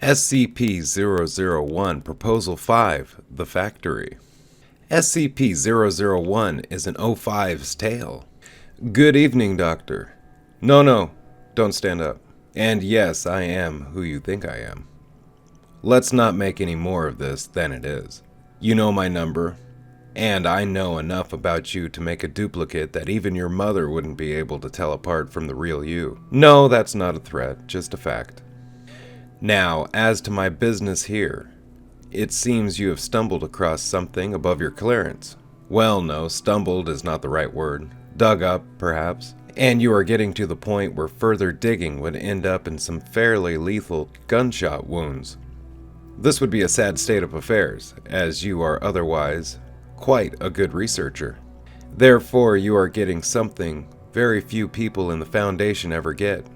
SCP-001 Proposal 5, The Factory. SCP-001 is an O5's tale. Good evening, Doctor. No, don't stand up. And yes, I am who you think I am. Let's not make any more of this than it is. You know my number, and I know enough about you to make a duplicate that even your mother wouldn't be able to tell apart from the real you. No, that's not a threat, just a fact. Now, as to my business here, it seems you have stumbled across something above your clearance. Well, no, stumbled is not the right word. Dug up, perhaps. And you are getting to the point where further digging would end up in some fairly lethal gunshot wounds. This would be a sad state of affairs, as you are otherwise quite a good researcher. Therefore, you are getting something very few people in the Foundation ever get: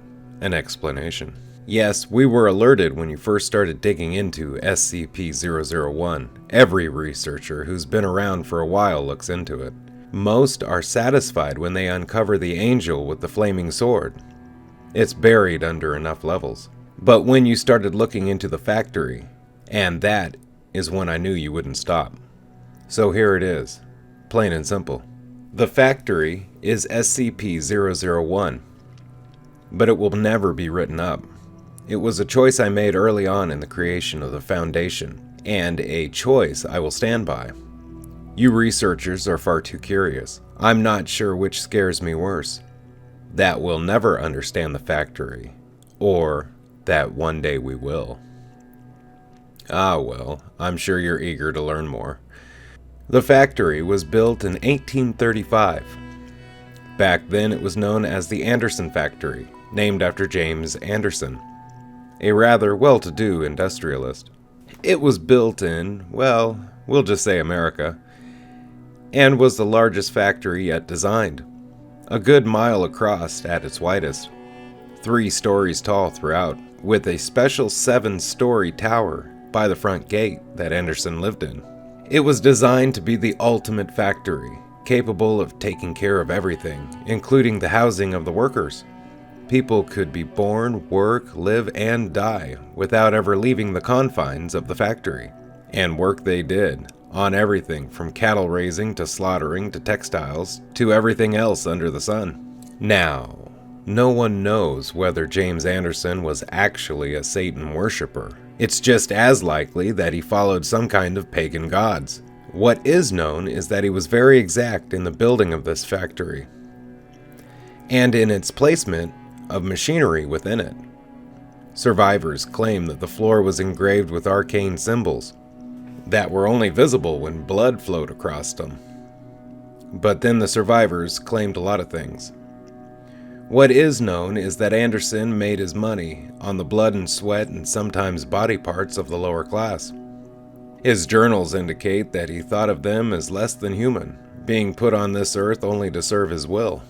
an explanation. Yes, we were alerted when you first started digging into SCP-001. Every researcher who's been around for a while looks into it. Most are satisfied when they uncover the angel with the flaming sword. It's buried under enough levels. But when you started looking into the factory, and that is when I knew you wouldn't stop. So here it is, plain and simple. The factory is SCP-001, but it will never be written up. It was a choice I made early on in the creation of the Foundation, and a choice I will stand by. You researchers are far too curious. I'm not sure which scares me worse: that we'll never understand the factory, or that one day we will. Ah well, I'm sure you're eager to learn more. The factory was built in 1835. Back then it was known as the Anderson Factory, named after James Anderson, a rather well-to-do industrialist. It was built in, well, we'll just say America, and was the largest factory yet designed. A good mile across at its widest, 3 stories tall throughout, with a special 7-story tower by the front gate that Anderson lived in. It was designed to be the ultimate factory, capable of taking care of everything, including the housing of the workers. People could be born, work, live, and die without ever leaving the confines of the factory. And work they did, on everything from cattle raising to slaughtering to textiles to everything else under the sun. Now, no one knows whether James Anderson was actually a Satan worshiper. It's just as likely that he followed some kind of pagan gods. What is known is that he was very exact in the building of this factory, and in its placement of machinery within it. Survivors claim that the floor was engraved with arcane symbols that were only visible when blood flowed across them. But then the survivors claimed a lot of things. What is known is that Anderson made his money on the blood and sweat and sometimes body parts of the lower class. His journals indicate that he thought of them as less than human, being put on this earth only to serve his will.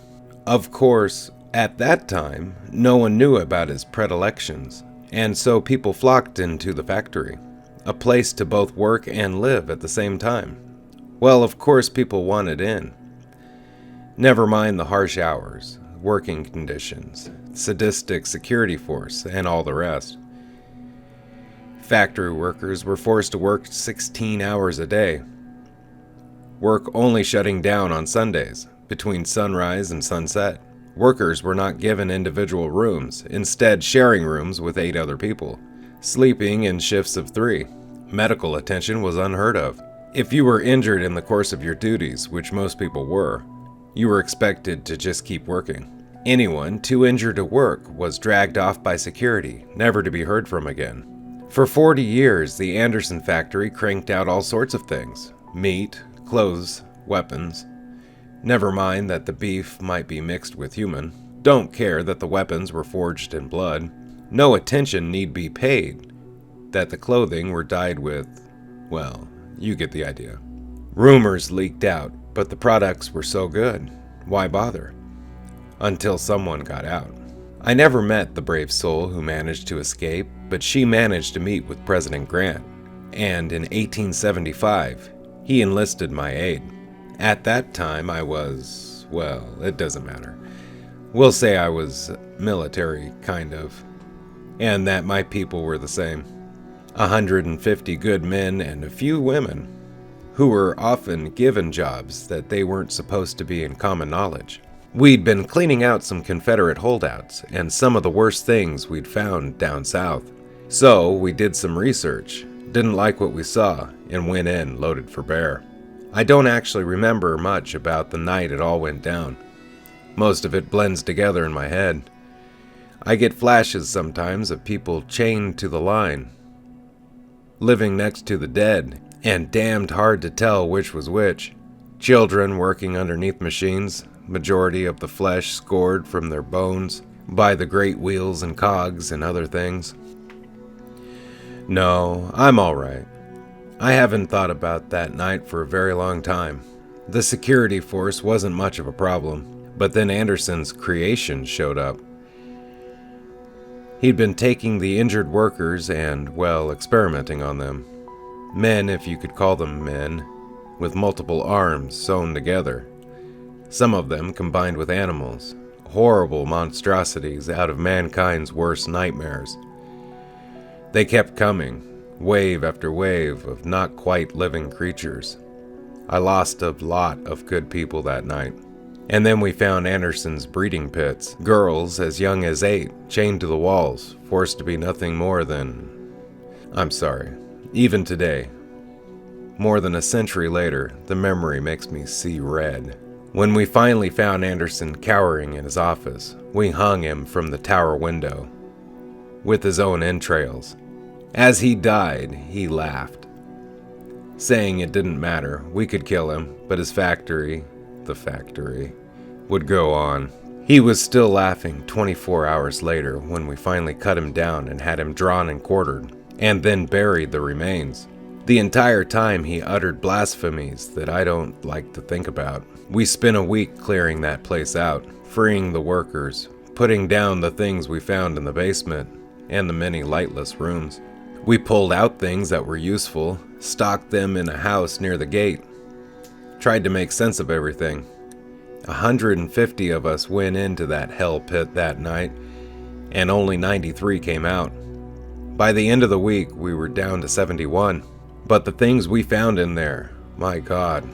Of course, at that time, no one knew about his predilections, and so people flocked into the factory, a place to both work and live at the same time. Well, of course people wanted in. Never mind the harsh hours, working conditions, sadistic security force, and all the rest. Factory workers were forced to work 16 hours a day, work only shutting down on Sundays, between sunrise and sunset. Workers were not given individual rooms, instead sharing rooms with 8 other people, sleeping in shifts of 3. Medical attention was unheard of. If you were injured in the course of your duties, which most people were, you were expected to just keep working. Anyone too injured to work was dragged off by security, never to be heard from again. For 40 years, the Anderson factory cranked out all sorts of things: meat, clothes, weapons. Never mind that the beef might be mixed with human. Don't care that the weapons were forged in blood. No attention need be paid that the clothing were dyed with, well, you get the idea. Rumors leaked out, but the products were so good, why bother? Until someone got out. I never met the brave soul who managed to escape, but she managed to meet with President Grant, and in 1875, he enlisted my aid. At that time, I was, well, it doesn't matter. We'll say I was military, kind of, and that my people were the same. 150 good men and a few women, who were often given jobs that they weren't supposed to be in common knowledge. We'd been cleaning out some Confederate holdouts and some of the worst things we'd found down south. So we did some research, didn't like what we saw, and went in loaded for bear. I don't actually remember much about the night it all went down. Most of it blends together in my head. I get flashes sometimes of people chained to the line, living next to the dead, and damned hard to tell which was which. Children working underneath machines, majority of the flesh scored from their bones by the great wheels and cogs and other things. No, I'm all right. I haven't thought about that night for a very long time. The security force wasn't much of a problem, but then Anderson's creation showed up. He'd been taking the injured workers and, well, experimenting on them. Men, if you could call them men, with multiple arms sewn together. Some of them combined with animals, horrible monstrosities out of mankind's worst nightmares. They kept coming, wave after wave of not quite living creatures. I lost a lot of good people that night. And then we found Anderson's breeding pits. Girls as young as 8, chained to the walls, forced to be nothing more than... I'm sorry, even today, more than a century later, the memory makes me see red. When we finally found Anderson cowering in his office, we hung him from the tower window, with his own entrails. As he died, he laughed, saying it didn't matter, we could kill him, but his factory, the factory, would go on. He was still laughing 24 hours later when we finally cut him down and had him drawn and quartered, and then buried the remains. The entire time he uttered blasphemies that I don't like to think about. We spent a week clearing that place out, freeing the workers, putting down the things we found in the basement, and the many lightless rooms. We pulled out things that were useful, stocked them in a house near the gate, tried to make sense of everything. 150 of us went into that hell pit that night, and only 93 came out. By the end of the week, we were down to 71. But the things we found in there, my God.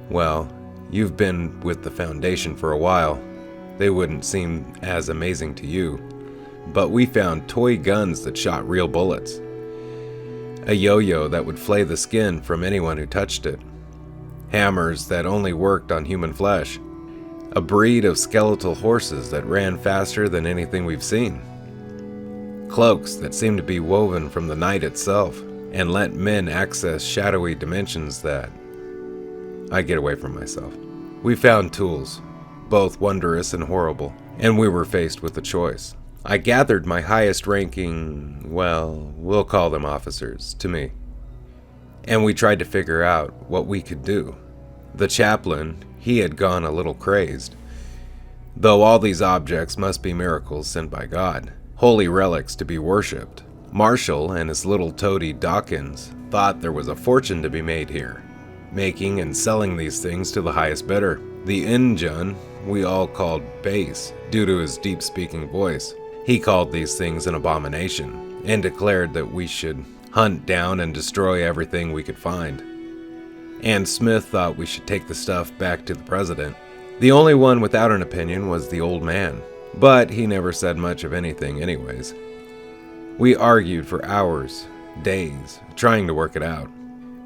Well, you've been with the Foundation for a while. They wouldn't seem as amazing to you. But we found toy guns that shot real bullets. A yo-yo that would flay the skin from anyone who touched it. Hammers that only worked on human flesh. A breed of skeletal horses that ran faster than anything we've seen. Cloaks that seemed to be woven from the night itself and let men access shadowy dimensions that... I get away from myself. We found tools, both wondrous and horrible, and we were faced with a choice. I gathered my highest ranking, well, we'll call them officers, to me. And we tried to figure out what we could do. The chaplain, he had gone a little crazed. Though all these objects must be miracles sent by God, holy relics to be worshipped. Marshall and his little toady Dawkins thought there was a fortune to be made here, making and selling these things to the highest bidder. The Injun we all called Bass, due to his deep-speaking voice. He called these things an abomination, and declared that we should hunt down and destroy everything we could find. And Smith thought we should take the stuff back to the president. The only one without an opinion was the old man, but he never said much of anything anyways. We argued for hours, days, trying to work it out.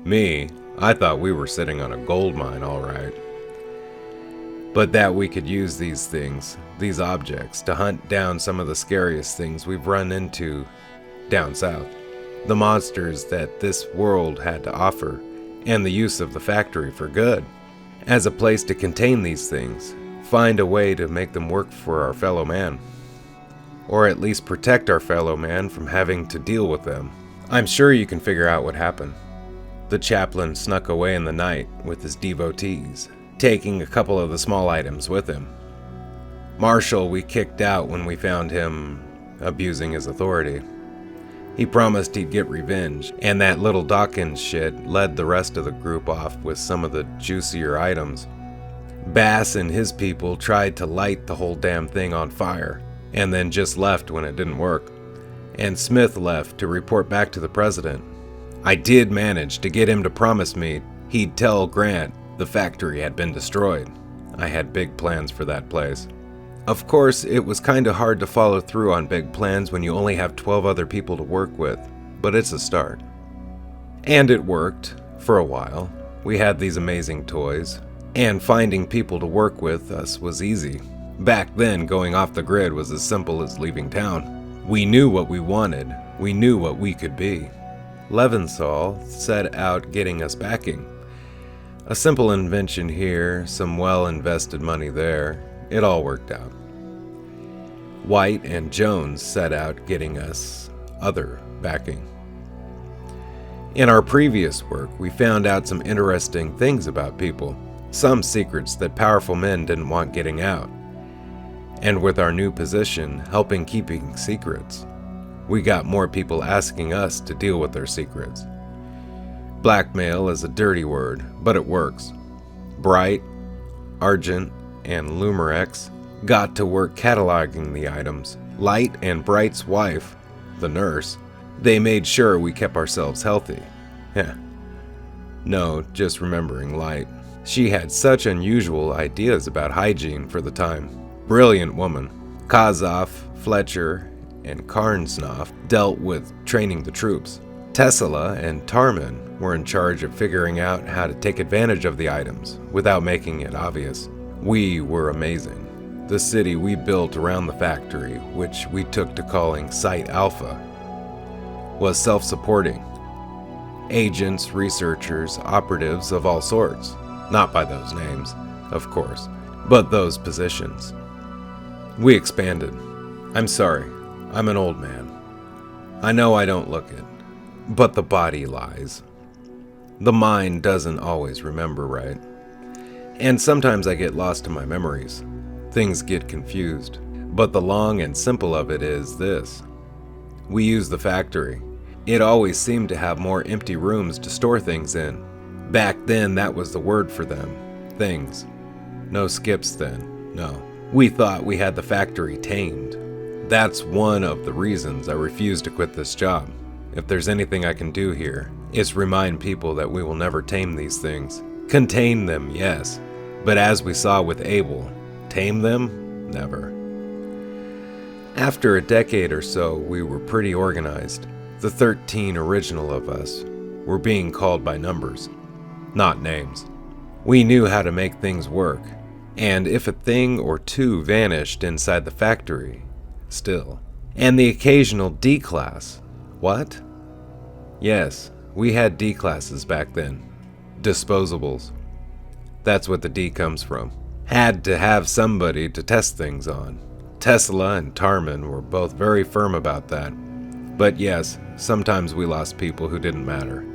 Me, I thought we were sitting on a gold mine, all right. But that we could use these things, these objects, to hunt down some of the scariest things we've run into down south. The monsters that this world had to offer, and the use of the factory for good. As a place to contain these things, find a way to make them work for our fellow man. Or at least protect our fellow man from having to deal with them. I'm sure you can figure out what happened. The chaplain snuck away in the night with his devotees, taking a couple of the small items with him. Marshall we kicked out when we found him abusing his authority. He promised he'd get revenge, and that little Dawkins shit led the rest of the group off with some of the juicier items. Bass and his people tried to light the whole damn thing on fire, and then just left when it didn't work. and Smith left to report back to the president. I did manage to get him to promise me he'd tell Grant the factory had been destroyed. I had big plans for that place. Of course, it was kinda hard to follow through on big plans when you only have 12 other people to work with, but it's a start. And it worked, for a while. We had these amazing toys, and finding people to work with us was easy. Back then, going off the grid was as simple as leaving town. We knew what we wanted, we knew what we could be. Leventhal set out getting us backing. A simple invention here, some well-invested money there, it all worked out. White and Jones set out getting us other backing. In our previous work, we found out some interesting things about people, some secrets that powerful men didn't want getting out. And with our new position, helping keeping secrets, we got more people asking us to deal with their secrets. Blackmail is a dirty word, but it works. Bright, Argent, and Lumerex got to work cataloging the items. Light and Bright's wife, the nurse, they made sure we kept ourselves healthy. No, just remembering Light. She had such unusual ideas about hygiene for the time. Brilliant woman. Kazoff, Fletcher, and Karnsnoff dealt with training the troops. Tesla and Tarman were in charge of figuring out how to take advantage of the items without making it obvious. We were amazing. The city we built around the factory, which we took to calling Site Alpha, was self-supporting. Agents, researchers, operatives of all sorts. Not by those names, of course, but those positions. We expanded. I'm sorry, I'm an old man. I know I don't look it, but the body lies. The mind doesn't always remember right. And sometimes I get lost in my memories. Things get confused. But the long and simple of it is this. We use the factory. It always seemed to have more empty rooms to store things in. Back then, that was the word for them. Things. No skips then, no. We thought we had the factory tamed. That's one of the reasons I refuse to quit this job. If there's anything I can do here, it's remind people that we will never tame these things. Contain them, yes. But as we saw with Abel, tame them? Never. After a decade or so, we were pretty organized. The 13 original of us were being called by numbers, not names. We knew how to make things work, and if a thing or two vanished inside the factory, still. And the occasional D-class. What? Yes, we had D-classes back then. Disposables. That's what the D comes from. Had to have somebody to test things on. Tesla and Tarman were both very firm about that. But yes, sometimes we lost people who didn't matter.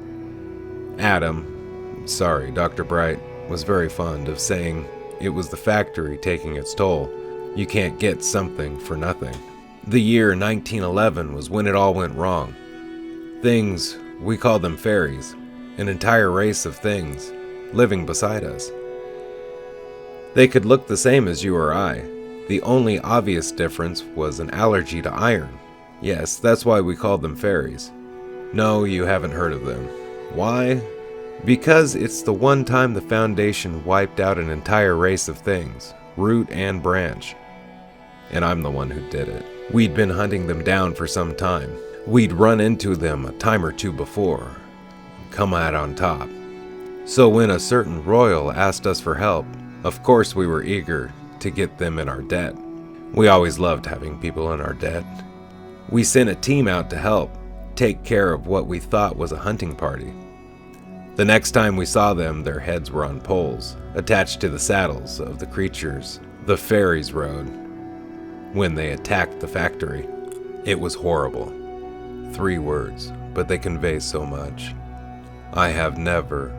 Dr. Bright, was very fond of saying it was the factory taking its toll. You can't get something for nothing. The year 1911 was when it all went wrong. Things, we called them fairies, an entire race of things, living beside us. They could look the same as you or I. The only obvious difference was an allergy to iron. Yes, that's why we called them fairies. No, you haven't heard of them. Why? Because it's the one time the Foundation wiped out an entire race of things, root and branch. And I'm the one who did it. We'd been hunting them down for some time. We'd run into them a time or two before, come out on top. So when a certain royal asked us for help, of course we were eager to get them in our debt. We always loved having people in our debt. We sent a team out to help, take care of what we thought was a hunting party. The next time we saw them, their heads were on poles, attached to the saddles of the creatures the fairies rode when they attacked the factory. It was horrible. 3 words, but they convey so much. I have never...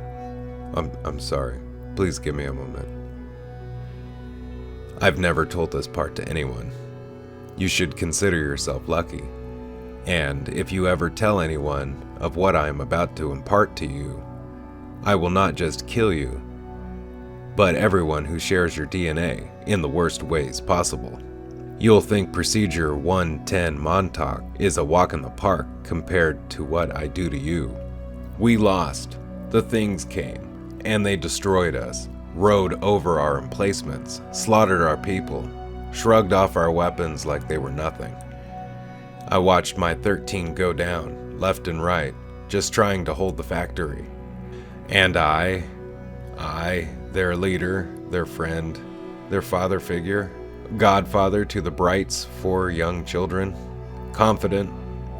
I'm sorry. Please give me a moment. I've never told this part to anyone. You should consider yourself lucky. And if you ever tell anyone of what I am about to impart to you, I will not just kill you, but everyone who shares your DNA in the worst ways possible. You'll think Procedure 110 Montauk is a walk in the park compared to what I do to you. We lost. The things came, and they destroyed us, rode over our emplacements, slaughtered our people, shrugged off our weapons like they were nothing. I watched my 13 go down, left and right, just trying to hold the factory. And I, their leader, their friend, their father figure, godfather to the Bright's 4 young children, confident,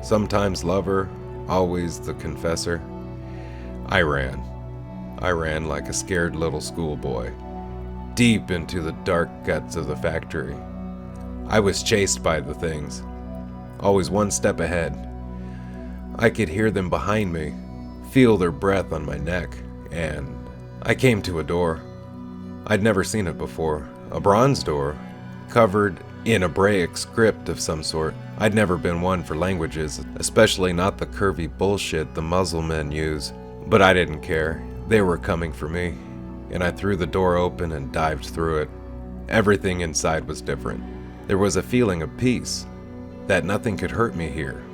sometimes lover, always the confessor. I ran like a scared little schoolboy, deep into the dark guts of the factory. I was chased by the things, always one step ahead. I could hear them behind me, feel their breath on my neck, and I came to a door. I'd never seen it before, a bronze door, covered in Hebraic script of some sort. I'd never been one for languages, especially not the curvy bullshit the Muslim use, but I didn't care. They were coming for me, and I threw the door open and dived through it. Everything inside was different. There was a feeling of peace, that nothing could hurt me here.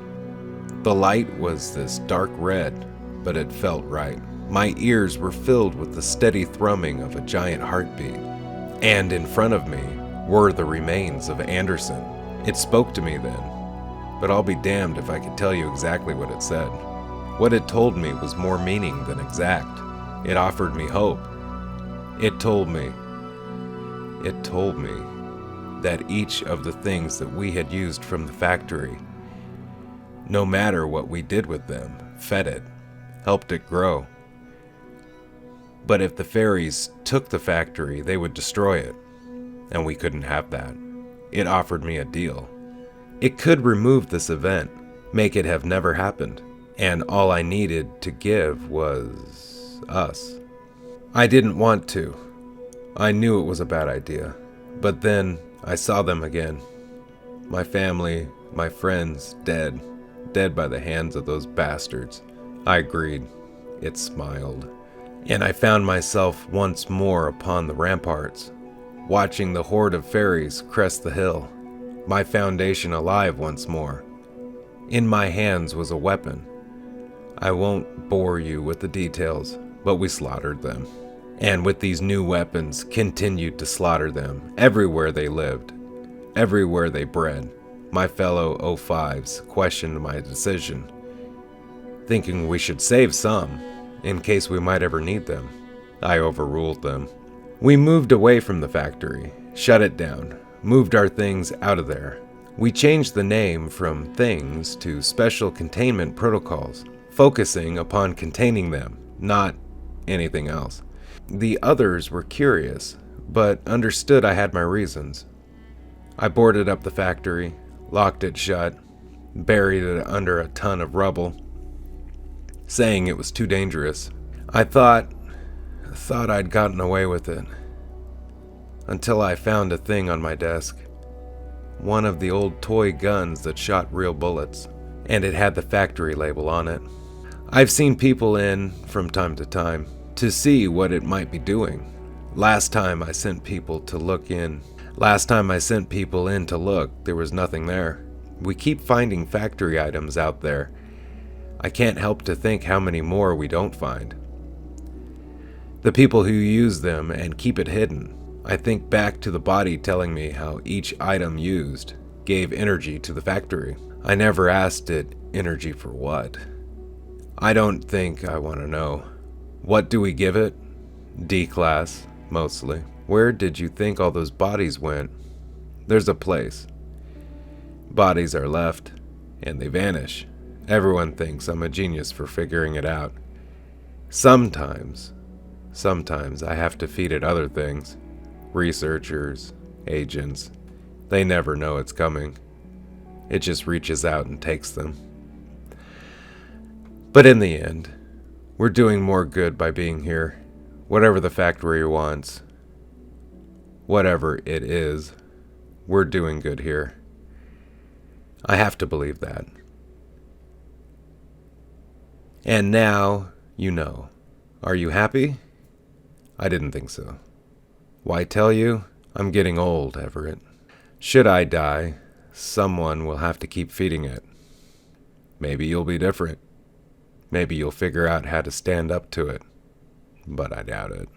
The light was this dark red, but it felt right. My ears were filled with the steady thrumming of a giant heartbeat. And in front of me were the remains of Anderson. It spoke to me then, but I'll be damned if I could tell you exactly what it said. What it told me was more meaning than exact. It offered me hope. It told me that each of the things that we had used from the factory, no matter what we did with them, fed it, helped it grow. But if the fairies took the factory, they would destroy it, and we couldn't have that. It offered me a deal. It could remove this event, make it have never happened, and all I needed to give was us. I didn't want to. I knew it was a bad idea, but then I saw them again. My family, my friends, dead by the hands of those bastards. I agreed. It smiled. And I found myself once more upon the ramparts, watching the horde of fairies crest the hill, my foundation alive once more. In my hands was a weapon. I won't bore you with the details, but we slaughtered them. And with these new weapons, continued to slaughter them everywhere they lived, everywhere they bred. My fellow O5's questioned my decision, thinking we should save some, in case we might ever need them. I overruled them. We moved away from the factory, shut it down, moved our things out of there. We changed the name from things to special containment protocols, focusing upon containing them, not anything else. The others were curious, but understood I had my reasons. I boarded up the factory, locked it shut, buried it under a ton of rubble, saying it was too dangerous. I thought I'd gotten away with it, until I found a thing on my desk. One of the old toy guns that shot real bullets, and it had the factory label on it. I've seen people in from time to time to see what it might be doing. Last time I sent people in to look, there was nothing there. We keep finding factory items out there. I can't help to think how many more we don't find. The people who use them and keep it hidden. I think back to the body telling me how each item used gave energy to the factory. I never asked it energy for what. I don't think I want to know. What do we give it? D-class, mostly. Where did you think all those bodies went? There's a place. Bodies are left, and they vanish. Everyone thinks I'm a genius for figuring it out. Sometimes I have to feed it other things. Researchers, agents. They never know it's coming. It just reaches out and takes them. But in the end, we're doing more good by being here. Whatever the factory wants, whatever it is, we're doing good here. I have to believe that. And now, you know. Are you happy? I didn't think so. Why tell you? I'm getting old, Everett. Should I die, someone will have to keep feeding it. Maybe you'll be different. Maybe you'll figure out how to stand up to it. But I doubt it.